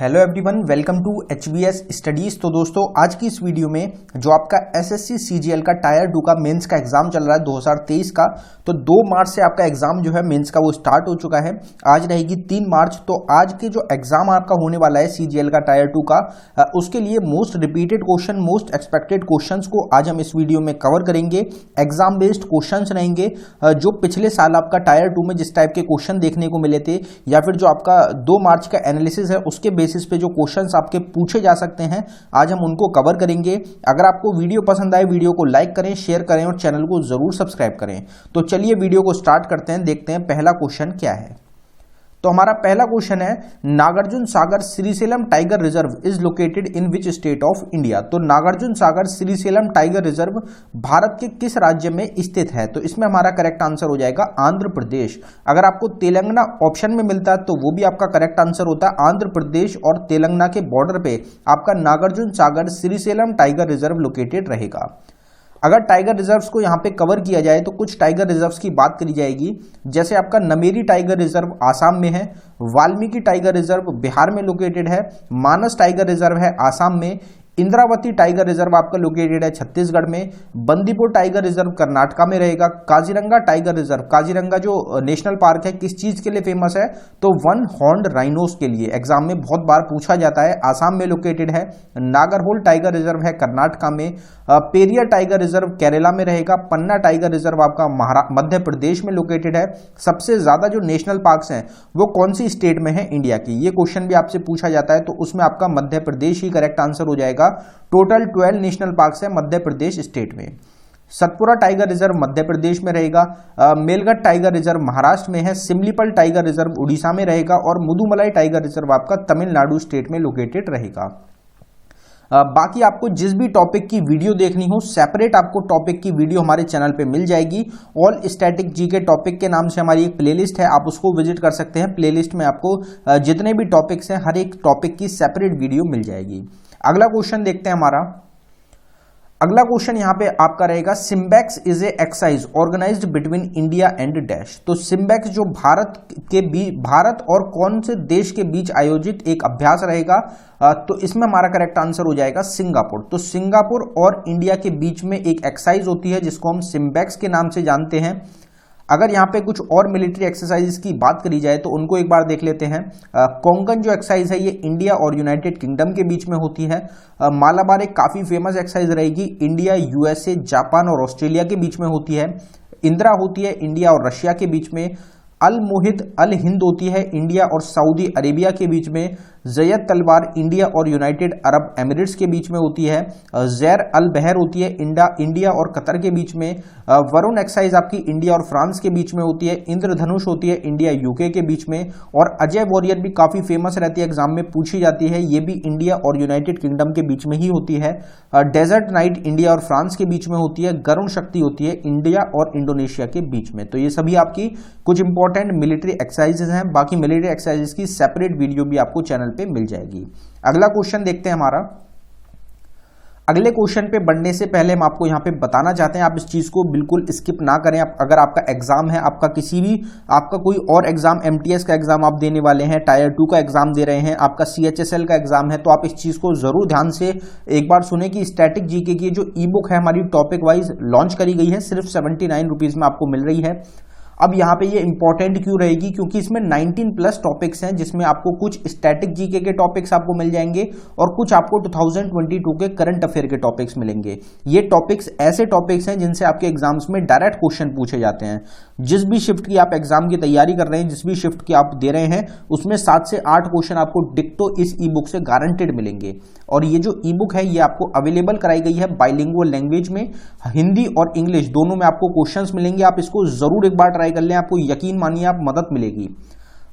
Hello everyone, welcome to HBS studies. तो दोस्तों, आज की इस वीडियो में जो आपका SSC CGL का टायर 2 का मेंस का एग्जाम चल रहा है 2023 का, तो 2 मार्च से आपका एग्जाम जो है मेंस का वो स्टार्ट हो चुका है। आज रहेगी 3 मार्च। तो आज के जो एग्जाम आपका होने वाला है CGL का टायर 2 का, उसके लिए most repeated question, most expected questions को आज हम इस वीडियो में कवर करेंगे। एग्जाम बेस्ड क्वेश्चंस रहेंगे, जो पिछले साल आपका टायर 2 में जिस टाइप के क्वेश्चन देखने को मिले थे, या फिर जो आपका 2 मार्च का एनालिसिस है उसके बेसिस पे जो क्वेश्चंस आपके पूछे जा सकते हैं, आज हम उनको कवर करेंगे। अगर आपको वीडियो पसंद आए, वीडियो को लाइक करें, शेयर करें और चैनल को जरूर सब्सक्राइब करें। तो चलिए वीडियो को स्टार्ट करते हैं, देखते हैं पहला क्वेश्चन क्या है। तो हमारा पहला क्वेश्चन है, Nagarjuna Sagar Srisailam tiger reserve is located in which state of India. तो नागार्जुन सागर श्रीशैलम टाइगर रिजर्व भारत के किस राज्य में स्थित है? तो इसमें हमारा करेक्ट आंसर हो जाएगा आंध्र प्रदेश। अगर आपको तेलंगाना ऑप्शन में मिलता है तो वो भी आपका करेक्ट आंसर होता है। आंध्र प्रदेश और तेलंगाना के बॉर्डर पे आपका Nagarjuna Sagar Srisailam tiger reserve located रहेगा। अगर टाइगर रिजर्व्स को यहाँ पे कवर किया जाए तो कुछ टाइगर रिजर्व्स की बात करी जाएगी, जैसे आपका नमेरी टाइगर रिजर्व आसाम में है, वाल्मीकि टाइगर रिजर्व बिहार में लोकेटेड है, मानस टाइगर रिजर्व है आसाम में, इंद्रावती टाइगर रिजर्व आपका लोकेटेड है छत्तीसगढ़ में, बंदीपुर टाइगर रिजर्व कर्नाटका में रहेगा, काजीरंगा टाइगर रिजर्व, काजीरंगा जो नेशनल पार्क है किस चीज के लिए फेमस है? तो वन हॉर्न्ड राइनोस के लिए। एग्जाम में बहुत बार पूछा जाता है, आसाम में लोकेटेड है। नागरहोल टाइगर रिजर्व है कर्नाटका में, पेरियर टाइगर रिजर्व केरला में रहेगा, पन्ना टाइगर रिजर्व आपका मध्य प्रदेश में लोकेटेड है। सबसे ज्यादा जो नेशनल पार्क्स हैं वो कौन सी स्टेट में है इंडिया की? ये क्वेश्चन भी आपसे पूछा जाता है, तो उसमें आपका मध्य प्रदेश ही करेक्ट आंसर हो जाएगा। टोटल 12 नेशनल पार्क्स है मध्य प्रदेश स्टेट में। सतपुरा टाइगर रिजर्व मध्य प्रदेश में रहेगा, मेलघट टाइगर रिजर्व महाराष्ट्र में है, सिमलीपल टाइगर रिजर्व उड़ीसा में रहेगा और मुदुमलाई टाइगर रिजर्व आपका तमिलनाडु स्टेट में लोकेटेड रहेगा। बाकी आपको जिस भी टॉपिक की वीडियो देखनी हो, सेपरेट आपको टॉपिक की वीडियो हमारे चैनल पे मिल जाएगी। ऑल स्टैटिक जीके टॉपिक के नाम से हमारी एक प्लेलिस्ट है, आप उसको विजिट कर सकते हैं। प्लेलिस्ट में आपको जितने भी टॉपिक्स हैं हर एक टॉपिक की सेपरेट वीडियो मिल जाएगी। अगला क्वेश्चन देखते हैं हमारा। अगला क्वेश्चन यहां पे आपका रहेगा, SIMBEX is a exercise organized between India and dash. तो सिम्बैक्स जो भारत और कौन से देश के बीच आयोजित एक अभ्यास रहेगा, तो इसमें हमारा करेक्ट आंसर हो जाएगा सिंगापुर। तो सिंगापुर और इंडिया के बीच में एक एक्सरसाइज होती है जिसको हम सिम्बैक्स के नाम से जानते हैं। अगर यहाँ पे कुछ और मिलिट्री एक्सरसाइजेस की बात करी जाए तो उनको एक बार देख लेते हैं। कोंकण जो एक्सरसाइज है ये इंडिया और यूनाइटेड किंगडम के बीच में होती है। मालाबार एक काफी फेमस एक्सरसाइज रहेगी, इंडिया, USA, जापान और ऑस्ट्रेलिया के बीच में होती है। इंदिरा होती है इंडिया और रशिया के बीच में। अल मुहित अल हिंद होती है इंडिया और सऊदी अरेबिया के बीच में। जयद तलवार इंडिया और यूनाइटेड अरब एमिरेट्स के बीच में होती है। जैर अल बहर होती है इंडिया और कतर के बीच में। वरुण एक्सरसाइज आपकी इंडिया और फ्रांस के बीच में होती है। इंद्रधनुष होती है इंडिया UK के बीच में। और अजय वॉरियर भी काफी फेमस रहती है, एग्जाम में पूछी जाती है, ये भी इंडिया और यूनाइटेड किंगडम के बीच में ही होती है। डेजर्ट नाइट इंडिया और फ्रांस के बीच में होती है। गरुण शक्ति होती है इंडिया और इंडोनेशिया के बीच में। तो ये सभी आपकी कुछ इंपॉर्टेंट मिलिट्री एक्सरसाइजेस हैं। बाकी मिलिट्री एक्सरसाइजेस की सेपरेट वीडियो भी आपको चैनल पे मिल जाएगी। अगला क्वेश्चन देखते हैं हमारा। अगले क्वेश्चन पे बढ़ने से पहले हम आपको यहां पे बताना चाहते हैं, आप इस चीज को बिल्कुल स्किप ना करें। अगर आपका एग्जाम है, आपका कोई और एग्जाम, MTS का एग्जाम आप देने वाले हैं, टायर 2 का एग्जाम दे रहे हैं, आपका CHSL का एग्जाम है, तो आप इस चीज को जरूर ध्यान से एक बार सुने कि स्टैटिक जीके की जो ई बुक है हमारी टॉपिक वाइज लॉन्च करी गई है, सिर्फ 79 रुपीज में आपको मिल रही है। अब यहाँ पे ये इंपॉर्टेंट क्यों रहेगी? क्योंकि इसमें 19+ टॉपिक्स हैं, जिसमें आपको कुछ स्टैटिक जीके के टॉपिक्स आपको मिल जाएंगे और कुछ आपको 2022 के करंट अफेयर के टॉपिक्स मिलेंगे। ये टॉपिक्स ऐसे टॉपिक्स हैं जिनसे आपके एग्जाम्स में डायरेक्ट क्वेश्चन पूछे जाते हैं। जिस भी शिफ्ट की आप एग्जाम की तैयारी कर रहे हैं, जिस भी शिफ्ट की आप दे रहे हैं, उसमें 7 से 8 क्वेश्चन आपको डिक्टो इस ई बुक से गारंटेड मिलेंगे। और ये जो ई बुक है ये आपको अवेलेबल कराई गई है बाइलिंगुअल लैंग्वेज में, हिंदी और इंग्लिश दोनों में आपको क्वेश्चंस मिलेंगे। आप इसको जरूर एक बार ट्राई कर लें, आपको यकीन मानिए आप मदद मिलेगी।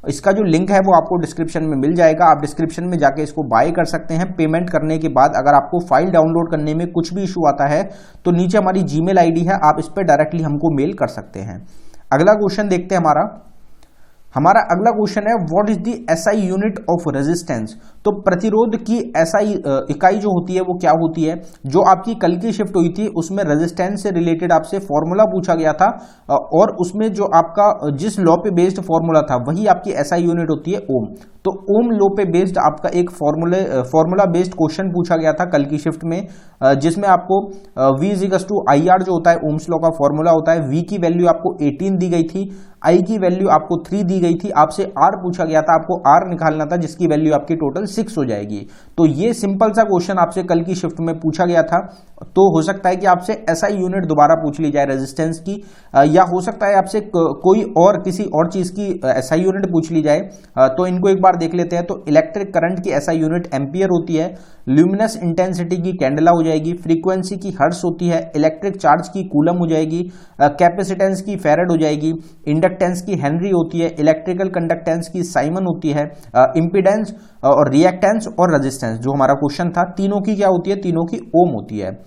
इसका जो लिंक है वो आपको डिस्क्रिप्शन में मिल जाएगा, आप डिस्क्रिप्शन में जाके इसको बाय कर सकते हैं। पेमेंट करने के बाद अगर आपको फाइल डाउनलोड करने में कुछ भी इशू आता है तो नीचे हमारी जीमेल ID है, आप इस पर डायरेक्टली हमको मेल कर सकते हैं। अगला क्वेश्चन देखते हैं हमारा। हमारा अगला क्वेश्चन है what is the SI unit of resistance. तो प्रतिरोध की एसआई इकाई जो होती है वो क्या होती है। जो आपकी कल की शिफ्ट हुई थी उसमें रेजिस्टेंस से रिलेटेड आपसे फॉर्मूला पूछा गया था और उसमें जो आपका जिस लॉ पे बेस्ड फॉर्मूला था वही आपकी एसआई यूनिट होती है ओम। तो ओम लॉ पे बेस्ड आपका एक फॉर्मूला बेस्ड क्वेश्चन पूछा गया था कल की शिफ्ट में, जिसमें आपको V = IR जो होता है ओम्स लॉ का फॉर्मूला होता है। V की वैल्यू आपको 18 दी गई थी, I की वैल्यू आपको 3 दी गई थी, आपसे R पूछा गया था, आपको R निकालना था जिसकी वैल्यू आपकी टोटल 6 हो जाएगी। तो ये सिंपल सा क्वेश्चन आपसे कल की शिफ्ट में पूछा गया था। तो हो सकता है कि आपसे एसआई यूनिट दोबारा पूछ ली जाए रेजिस्टेंस की, या हो सकता है आपसे कोई और किसी और चीज की एसआई यूनिट पूछ ली जाए। तो इनको एक बार देख लेते हैं। तो इलेक्ट्रिक करंट की एसआई यूनिट एम्पियर होती है, ल्यूमिनस इंटेंसिटी की कैंडेला हो जाएगी, फ्रीक्वेंसी की हर्ट्ज होती है, इलेक्ट्रिक चार्ज की कूलम हो जाएगी, कैपेसिटेंस की फैराड हो जाएगी, इंडक्टेंस की हेनरी होती है, इलेक्ट्रिकल कंडक्टेंस की साइमन होती है, इंपीडेंस और रिएक्टेंस और रेजिस्टेंस जो हमारा क्वेश्चन था तीनों की क्या होती है, तीनों की ओम होती है।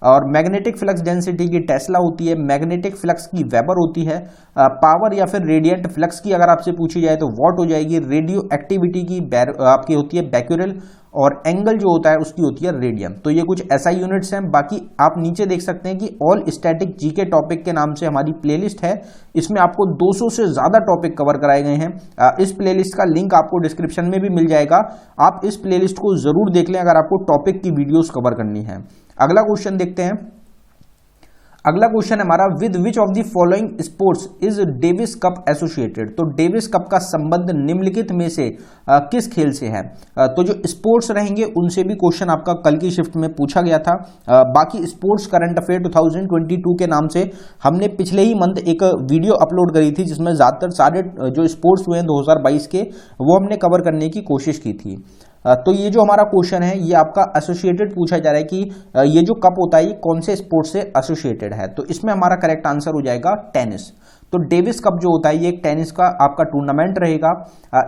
और मैग्नेटिक फ्लक्स डेंसिटी की टेस्ला होती है, मैग्नेटिक फ्लक्स की वेबर होती है, पावर या फिर रेडिएंट फ्लक्स की अगर आपसे पूछी जाए तो वॉट हो जाएगी, रेडियो एक्टिविटी की आपकी होती है बैक्यूरेल, और एंगल जो होता है उसकी होती है रेडियन। तो ये कुछ एसआई यूनिट्स हैं। बाकी आप नीचे देख सकते हैं कि ऑल स्टैटिक जीके टॉपिक के नाम से हमारी प्लेलिस्ट है, इसमें आपको 200 से ज्यादा टॉपिक कवर कराए गए हैं। इस प्लेलिस्ट का लिंक आपको डिस्क्रिप्शन में भी मिल जाएगा, आप इस प्लेलिस्ट को जरूर देख लें अगर आपको टॉपिक की वीडियोस कवर करनी है। अगला क्वेश्चन देखते हैं। अगला क्वेश्चन है हमारा with which of the following sports is Davis cup associated. तो डेविस कप का संबंध निम्नलिखित में से किस खेल से है। तो जो स्पोर्ट्स रहेंगे उनसे भी क्वेश्चन आपका कल की शिफ्ट में पूछा गया था। बाकी स्पोर्ट्स करंट अफेयर 2022 के नाम से हमने पिछले ही मंथ एक वीडियो अपलोड करी थी जिसमें ज्यादातर सारे जो स्पोर्ट्स हुए हैं 2022 के वो हमने कवर करने की कोशिश की थी। तो ये जो हमारा क्वेश्चन है ये आपका एसोसिएटेड पूछा जा रहा है कि ये जो कप होता है ये कौन से स्पोर्ट से एसोसिएटेड है। तो इसमें हमारा करेक्ट आंसर हो जाएगा टेनिस। तो डेविस कप जो होता है ये एक टेनिस का आपका टूर्नामेंट रहेगा।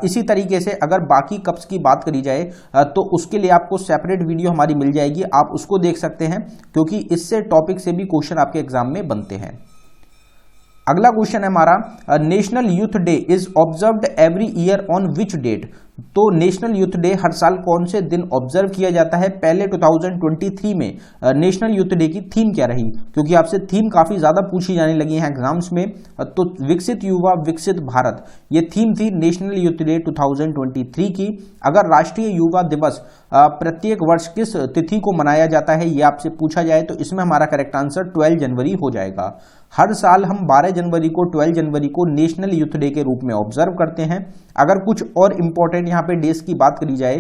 इसी तरीके से अगर बाकी कप्स की बात करी जाए तो उसके लिए आपको सेपरेट वीडियो हमारी मिल जाएगी, आप उसको देख सकते हैं क्योंकि इससे टॉपिक से भी क्वेश्चन आपके एग्जाम में बनते हैं। अगला क्वेश्चन है हमारा national youth day is observed every year on which date. तो नेशनल यूथ डे हर साल कौन से दिन ऑब्जर्व किया जाता है। पहले 2023 में नेशनल यूथ डे की थीम क्या रही, क्योंकि आपसे थीम काफी ज्यादा पूछी जाने लगी है एग्जाम्स में। तो विकसित युवा विकसित भारत ये थीम थी नेशनल यूथ डे 2023 की। अगर राष्ट्रीय युवा दिवस प्रत्येक वर्ष किस तिथि को मनाया जाता है ये आपसे पूछा जाए तो इसमें हमारा करेक्ट आंसर 12 जनवरी हो जाएगा। हर साल हम 12 जनवरी को 12 जनवरी को नेशनल यूथ डे के रूप में ऑब्जर्व करते हैं। अगर कुछ और इंपॉर्टेंट यहाँ पे डेज की बात करी जाए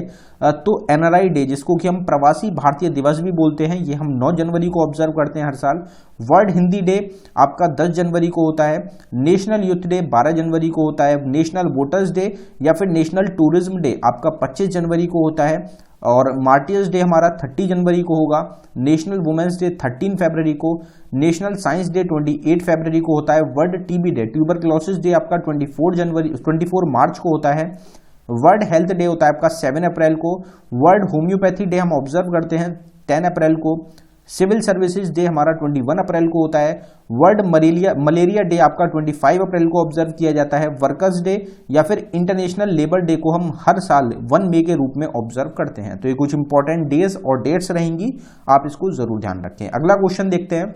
तो एनआरआई डे जिसको कि हम प्रवासी भारतीय दिवस भी बोलते हैं ये हम 9 जनवरी को ऑब्जर्व करते हैं हर साल। वर्ल्ड हिंदी डे आपका 10 जनवरी को होता है। नेशनल यूथ डे 12 जनवरी को होता है। नेशनल वोटर्स डे या फिर नेशनल टूरिज्म डे आपका 25 जनवरी को होता है। और मार्टियर्स डे हमारा 30 जनवरी को होगा। नेशनल वुमेन्स डे 13 फरवरी को। नेशनल साइंस डे 28 फरवरी को होता है। World TB day tuberculosis day आपका 24 मार्च को होता है। वर्ल्ड हेल्थ डे होता है आपका 7 अप्रैल को। वर्ल्ड होम्योपैथी डे हम ऑब्जर्व करते हैं 10 अप्रैल को। सिविल सर्विसेज डे हमारा 21 अप्रैल को होता है। वर्ल्ड मलेरिया डे आपका 25 अप्रैल को ऑब्जर्व किया जाता है। वर्कर्स डे या फिर इंटरनेशनल लेबर डे को हम हर साल 1 मई के रूप में ऑब्जर्व करते हैं। तो ये कुछ इंपॉर्टेंट डेज और डेट्स रहेंगी, आप इसको जरूर ध्यान रखें। अगला क्वेश्चन देखते हैं।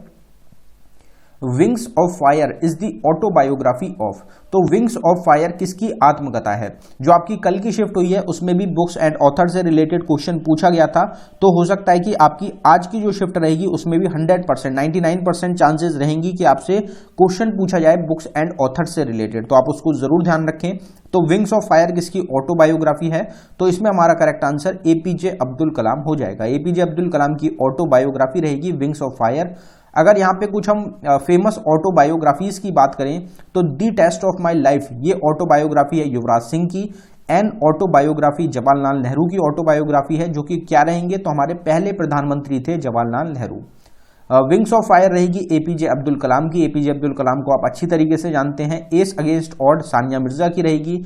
Wings of fire is the autobiography of. तो विंग्स ऑफ फायर किसकी आत्मकथा है। जो आपकी कल की शिफ्ट हुई है उसमें भी बुक्स एंड ऑथर से रिलेटेड क्वेश्चन पूछा गया था। तो हो सकता है कि आपकी आज की जो शिफ्ट रहेगी उसमें भी 100% 99% चांसेस रहेंगी कि आपसे क्वेश्चन पूछा जाए बुक्स एंड ऑथर से रिलेटेड। तो आप उसको जरूर ध्यान रखें। तो विंग्स ऑफ फायर किसकी ऑटोबायोग्राफी है, तो इसमें हमारा correct answer APJ Abdul Kalam हो जाएगा। एपीजे अब्दुल कलाम की ऑटोबायोग्राफी रहेगी विंग्स ऑफ फायर। अगर यहाँ पे कुछ हम फेमस ऑटोबायोग्राफीज की बात करें तो दी टेस्ट ऑफ माई लाइफ ये ऑटोबायोग्राफी है युवराज सिंह की। एन ऑटोबायोग्राफी जवाहरलाल नेहरू की ऑटोबायोग्राफी है, जो कि क्या रहेंगे तो हमारे पहले प्रधानमंत्री थे Jawaharlal Nehru. Wings of fire रहेगी एपीजे अब्दुल कलाम की। एपीजे अब्दुल कलाम को आप अच्छी तरीके से जानते हैं। S against odd Sania Mirza की रहेगी।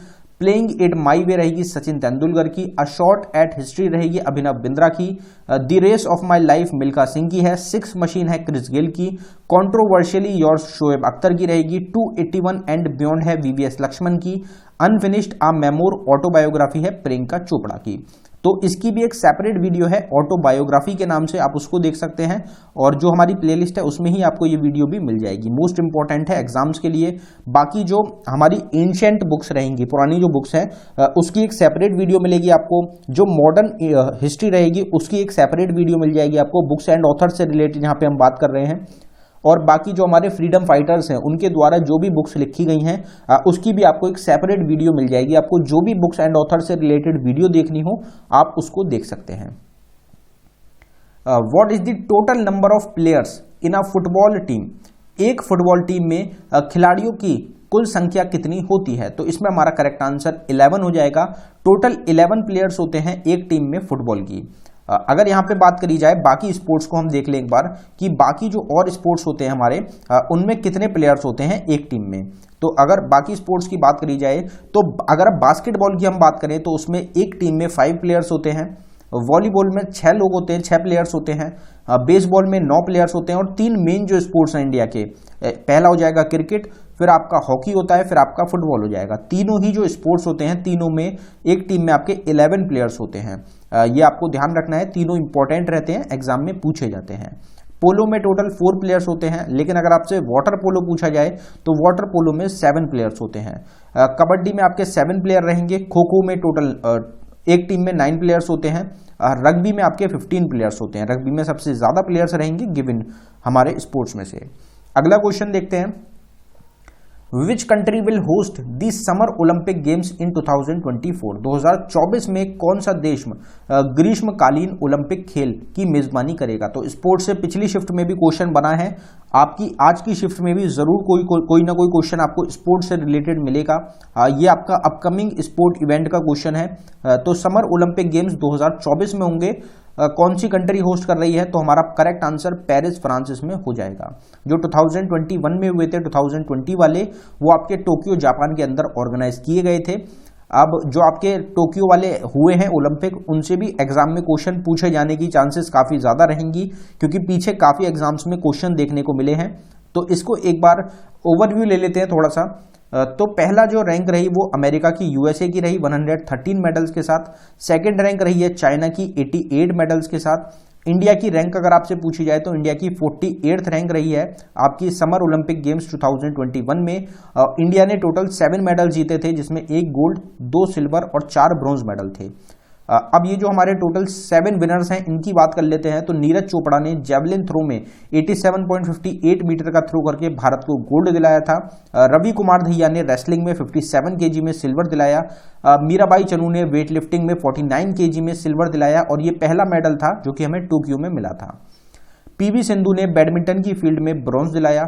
प्लेइंग इट माई वे रहेगी सचिन तेंदुलकर की। अ शॉट एट हिस्ट्री रहेगी अभिनव बिंद्रा की। The race of my life Milkha Singh की है। सिक्स मशीन है क्रिस गेल की। कॉन्ट्रोवर्शियली योर्स शोएब अख्तर की रहेगी। 281 एंड बियॉन्ड है वीवीएस लक्ष्मण की। अनफिनिश्ड अ मेमोर ऑटोबायोग्राफी है प्रियंका चोपड़ा की। तो इसकी भी एक सेपरेट वीडियो है ऑटोबायोग्राफी के नाम से, आप उसको देख सकते हैं और जो हमारी प्लेलिस्ट है उसमें ही आपको ये वीडियो भी मिल जाएगी। मोस्ट इंपॉर्टेंट है एग्जाम्स के लिए। बाकी जो हमारी एंशिएंट बुक्स रहेंगी, पुरानी जो बुक्स हैं, उसकी एक सेपरेट वीडियो मिलेगी आपको। जो मॉडर्न हिस्ट्री रहेगी उसकी एक सेपरेट वीडियो मिल जाएगी आपको। बुक्स एंड ऑथर से रिलेटेड यहाँ पे हम बात कर रहे हैं। और बाकी जो हमारे फ्रीडम फाइटर्स हैं उनके द्वारा जो भी बुक्स लिखी गई हैं उसकी भी आपको एक सेपरेट वीडियो मिल जाएगी। आपको जो भी बुक्स एंड ऑथर से रिलेटेड वीडियो देखनी हो आप उसको देख सकते हैं। What is the total number of players in a football team? एक फुटबॉल टीम में खिलाड़ियों की कुल संख्या कितनी होती है? तो इसमें हमारा करेक्ट आंसर 11 हो जाएगा। टोटल 11 प्लेयर्स होते हैं एक टीम में फुटबॉल की। अगर यहां पे बात करी जाए बाकी स्पोर्ट्स को हम देख लें एक बार कि बाकी जो और स्पोर्ट्स होते हैं हमारे उनमें कितने प्लेयर्स होते हैं एक टीम में। तो अगर बाकी स्पोर्ट्स की बात करी जाए तो अगर बास्केटबॉल की हम बात करें तो उसमें एक टीम में 5 प्लेयर्स होते हैं। वॉलीबॉल में 6 लोग होते हैं, 6 प्लेयर्स होते हैं। बेसबॉल में 9 प्लेयर्स होते हैं। और 3 मेन जो स्पोर्ट्स हैं इंडिया के, पहला हो जाएगा क्रिकेट, फिर आपका हॉकी होता है, फिर आपका फुटबॉल हो जाएगा। तीनों ही जो स्पोर्ट्स होते हैं तीनों में एक टीम में आपके 11 प्लेयर्स होते हैं। ये आपको ध्यान रखना है, तीनों इंपॉर्टेंट रहते हैं, एग्जाम में पूछे जाते हैं। पोलो में टोटल 4 प्लेयर्स होते हैं, लेकिन अगर आपसे वाटर पोलो पूछा जाए तो वाटर पोलो में 7 प्लेयर्स होते हैं। कबड्डी में आपके 7 प्लेयर रहेंगे। खो खो में टोटल एक टीम में 9 प्लेयर्स होते हैं। रग्बी में आपके 15 प्लेयर्स होते हैं। रग्बी में सबसे ज्यादा प्लेयर्स रहेंगे गिवन हमारे स्पोर्ट्स में से। अगला क्वेश्चन देखते हैं। Which country will host the summer Olympic games in 2024? 2024 में कौन सा देश ग्रीष्मकालीन ओलंपिक खेल की मेजबानी करेगा? तो स्पोर्ट्स से पिछली शिफ्ट में भी क्वेश्चन बना है, आपकी आज की शिफ्ट में भी जरूर कोई ना कोई क्वेश्चन आपको स्पोर्ट्स से रिलेटेड मिलेगा। ये आपका अपकमिंग स्पोर्ट इवेंट का क्वेश्चन है। तो समर ओलंपिक गेम्स 2024 में होंगे। कौन सी कंट्री होस्ट कर रही है? तो हमारा करेक्ट आंसर पेरिस फ्रांस इसमें हो जाएगा। जो 2021 में हुए थे 2020 वाले, वो आपके टोक्यो जापान के अंदर ऑर्गेनाइज किए गए थे। अब जो आपके टोक्यो वाले हुए हैं ओलंपिक, उनसे भी एग्जाम में क्वेश्चन पूछे जाने की चांसेस काफी ज्यादा रहेंगी, क्योंकि पीछे काफी एग्जाम्स में क्वेश्चन देखने को मिले हैं। तो इसको एक बार ओवरव्यू ले लेते हैं थोड़ा सा। तो पहला जो रैंक रही वो अमेरिका की, यूएसए की रही 113 मेडल्स के साथ। सेकंड रैंक रही है चाइना की 88 मेडल्स के साथ। इंडिया की रैंक अगर आपसे पूछी जाए तो इंडिया की 48th रैंक रही है आपकी समर ओलंपिक गेम्स 2021 में। इंडिया ने टोटल 7 मेडल जीते थे, जिसमें 1 गोल्ड, 2 सिल्वर और 4 ब्रॉन्ज मेडल थे। अब ये जो हमारे टोटल 7 विनर्स हैं इनकी बात कर लेते हैं। तो नीरज चोपड़ा ने जेवलिन थ्रो में 87.58 मीटर का थ्रो करके भारत को गोल्ड दिलाया था। रवि कुमार दहिया ने रेसलिंग में 57 केजी में सिल्वर दिलाया। मीराबाई चनू ने वेट लिफ्टिंग में 49 केजी में सिल्वर दिलाया, और ये पहला मेडल था जो कि हमें टोक्यो में मिला था। पीवी सिंधु ने बैडमिंटन की फील्ड में ब्रॉन्ज दिलाया।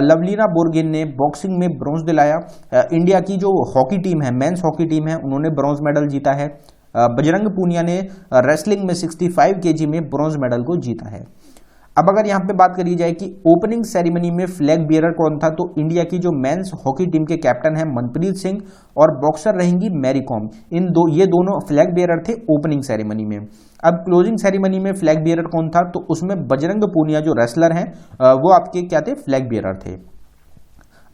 लवलीना बोरगोहेन ने बॉक्सिंग में ब्रॉन्ज दिलाया। इंडिया की जो हॉकी टीम है, मेंस हॉकी टीम है, उन्होंने ब्रॉन्ज मेडल जीता है। बजरंग पूनिया ने रेसलिंग में 65 केजी में ब्रॉन्ज मेडल को जीता है। अब अगर यहां पे बात करी जाए कि ओपनिंग सेरेमनी में फ्लैग बियरर कौन था, तो इंडिया की जो मेंस हॉकी टीम के कैप्टन है मनप्रीत सिंह, और बॉक्सर रहेंगी मैरी कॉम। ये दोनों फ्लैग बियरर थे ओपनिंग सेरेमनी में। अब क्लोजिंग सेरेमनी में फ्लैग बियरर कौन था, तो उसमें बजरंग पूनिया जो रेसलर हैं वो आपके क्या थे, फ्लैग बियरर थे।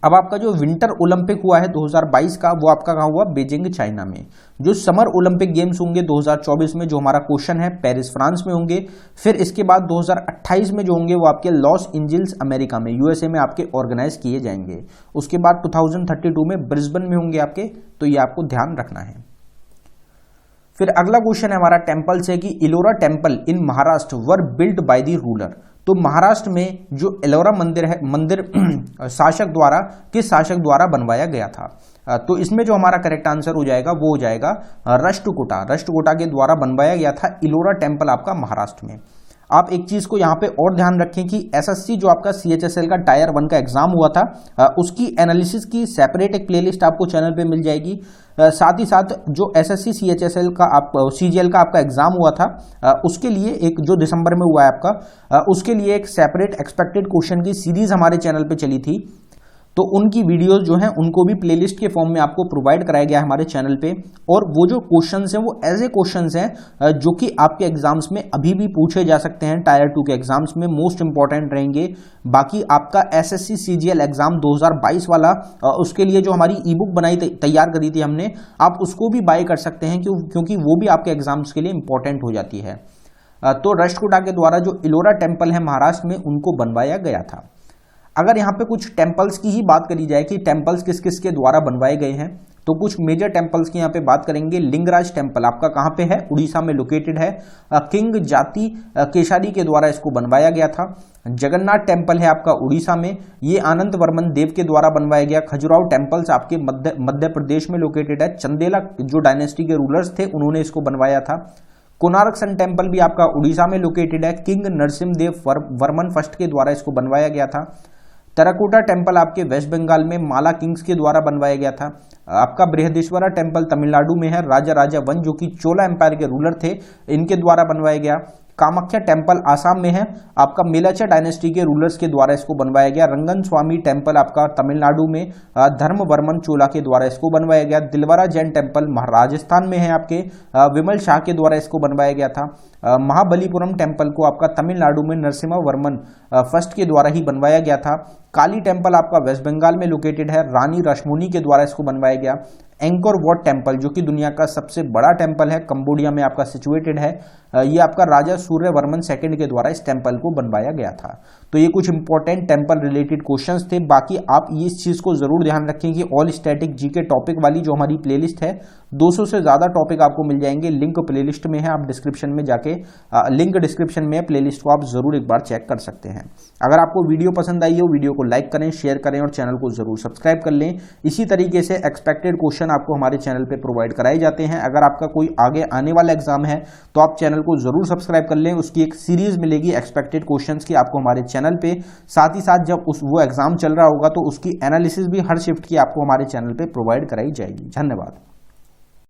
अब आपका जो विंटर ओलंपिक हुआ है 2022 का, वो आपका कहाँ हुआ, बीजिंग चाइना में। जो समर ओलंपिक गेम्स होंगे 2024 में, जो हमारा क्वेश्चन है, पेरिस फ्रांस में होंगे। फिर इसके बाद 2028 में जो होंगे वो आपके लॉस एंजल्स अमेरिका में, यूएसए में आपके ऑर्गेनाइज किए जाएंगे। उसके बाद 2032 में ब्रिस्बेन में होंगे आपके। तो ये आपको ध्यान रखना है। फिर अगला क्वेश्चन है हमारा टेम्पल से कि Ellora temple in Maharashtra were built by the ruler. तो महाराष्ट्र में जो एलोरा मंदिर है, मंदिर किस शासक द्वारा बनवाया गया था? तो इसमें जो हमारा करेक्ट आंसर हो जाएगा वो हो जाएगा राष्ट्रकूटा के द्वारा बनवाया गया था इलोरा टेम्पल आपका महाराष्ट्र में। आप एक चीज को यहाँ पे और ध्यान रखें कि एसएससी जो आपका सीएचएसएल का टायर 1 का एग्जाम हुआ था, उसकी एनालिसिस की सेपरेट एक प्लेलिस्ट आपको चैनल पे मिल जाएगी। साथ ही साथ जो एसएससी सीएचएसएल का सीजीएल का आपका एग्जाम हुआ था, उसके लिए एक जो दिसंबर में हुआ है आपका, उसके लिए एक सेपरेट एक्सपेक्टेड क्वेश्चन की सीरीज हमारे चैनल पे चली थी। तो उनकी वीडियोस जो हैं उनको भी प्लेलिस्ट के फॉर्म में आपको प्रोवाइड कराया गया है हमारे चैनल पे। और वो जो क्वेश्चंस हैं वो ऐसे क्वेश्चंस हैं जो कि आपके एग्जाम्स में अभी भी पूछे जा सकते हैं, टायर 2 के एग्जाम्स में मोस्ट इंपॉर्टेंट रहेंगे। बाकी आपका एसएससी सीजीएल एग्जाम 2022 वाला, उसके लिए जो हमारी ई बुक बनाई तैयार करी थी हमने, आप उसको भी बाय कर सकते हैं क्योंकि वो भी आपके एग्जाम्स के लिए इंपॉर्टेंट हो जाती है। तो राष्ट्रकूटा के द्वारा जो इलोरा टेम्पल है महाराष्ट्र में, उनको बनवाया गया था। अगर यहाँ पे कुछ टेम्पल्स की ही बात करी जाए कि टेम्पल्स किस किस के द्वारा बनवाए गए हैं, तो कुछ मेजर टेम्पल्स की यहाँ पे बात करेंगे। लिंगराज टेम्पल आपका कहाँ पे है? उड़ीसा में लोकेटेड है। किंग जाति केशारी के द्वारा इसको बनवाया गया था। जगन्नाथ टेम्पल है आपका उड़ीसा में, ये आनंद वर्मन देव के द्वारा बनवाया गया। खजुराहो टेम्पल्स आपके मध्य प्रदेश में लोकेटेड है। चंदेला जो डायनेस्टी के रूलर्स थे उन्होंने इसको बनवाया था। कोणार्क सन टेम्पल भी आपका उड़ीसा में लोकेटेड है। किंग नरसिम्हदेव वर्मन फर्स्ट के द्वारा इसको बनवाया गया था। टेराकोटा टेम्पल आपके वेस्ट बंगाल में माला किंग्स के द्वारा बनवाया गया था। आपका बृहदेश्वरा टेम्पल तमिलनाडु में है। राजा वन जो कि चोला एम्पायर के रूलर थे, इनके द्वारा बनवाया गया। कामाख्या टेम्पल आसाम में है, आपका मेलाचा डायनेस्टी के रूलर्स के द्वारा इसको बनवाया गया। रंगन स्वामी टेम्पल आपका तमिलनाडु में धर्मवर्मन चोला के द्वारा इसको बनवाया गया। दिलवारा जैन टेम्पल राजस्थान में है, आपके विमल शाह के द्वारा इसको बनवाया गया था। महाबलीपुरम टेम्पल को आपका तमिलनाडु में नरसिम्हा वर्मन फर्स्ट के द्वारा ही बनवाया गया था। काली टेम्पल आपका वेस्ट बंगाल में लोकेटेड है, रानी रश्मोनी के द्वारा इसको बनवाया गया। एंकोर वॉट टेम्पल जो कि दुनिया का सबसे बड़ा टेम्पल है, कंबोडिया में आपका सिचुएटेड है, ये आपका राजा सूर्यवर्मन सेकंड के द्वारा इस टेम्पल को बनवाया गया था। तो ये कुछ इंपॉर्टेंट टेम्पल रिलेटेड क्वेश्चंस थे। बाकी आप इस चीज को जरूर ध्यान रखें कि ऑल स्टैटिक जीके टॉपिक वाली जो हमारी प्लेलिस्ट है, 200 से ज्यादा टॉपिक आपको मिल जाएंगे। लिंक प्लेलिस्ट में है, आप डिस्क्रिप्शन में जाके लिंक डिस्क्रिप्शन में प्लेलिस्ट को आप जरूर एक बार चेक कर सकते हैं। अगर आपको वीडियो पसंद आई हो, वीडियो को लाइक करें, शेयर करें और चैनल को जरूर सब्सक्राइब कर लें। इसी तरीके से एक्सपेक्टेड क्वेश्चन आपको हमारे चैनल पे प्रोवाइड कराए जाते हैं। अगर आपका कोई आगे आने वाला एग्जाम है तो आप चैनल को जरूर सब्सक्राइब कर लें। उसकी एक सीरीज मिलेगी एक्सपेक्टेड क्वेश्चंस की आपको हमारे चैनल पे। साथ ही साथ जब वो एग्जाम चल रहा होगा तो उसकी एनालिसिस भी हर शिफ्ट की आपको हमारे चैनल पे प्रोवाइड कराई जाएगी। धन्यवाद।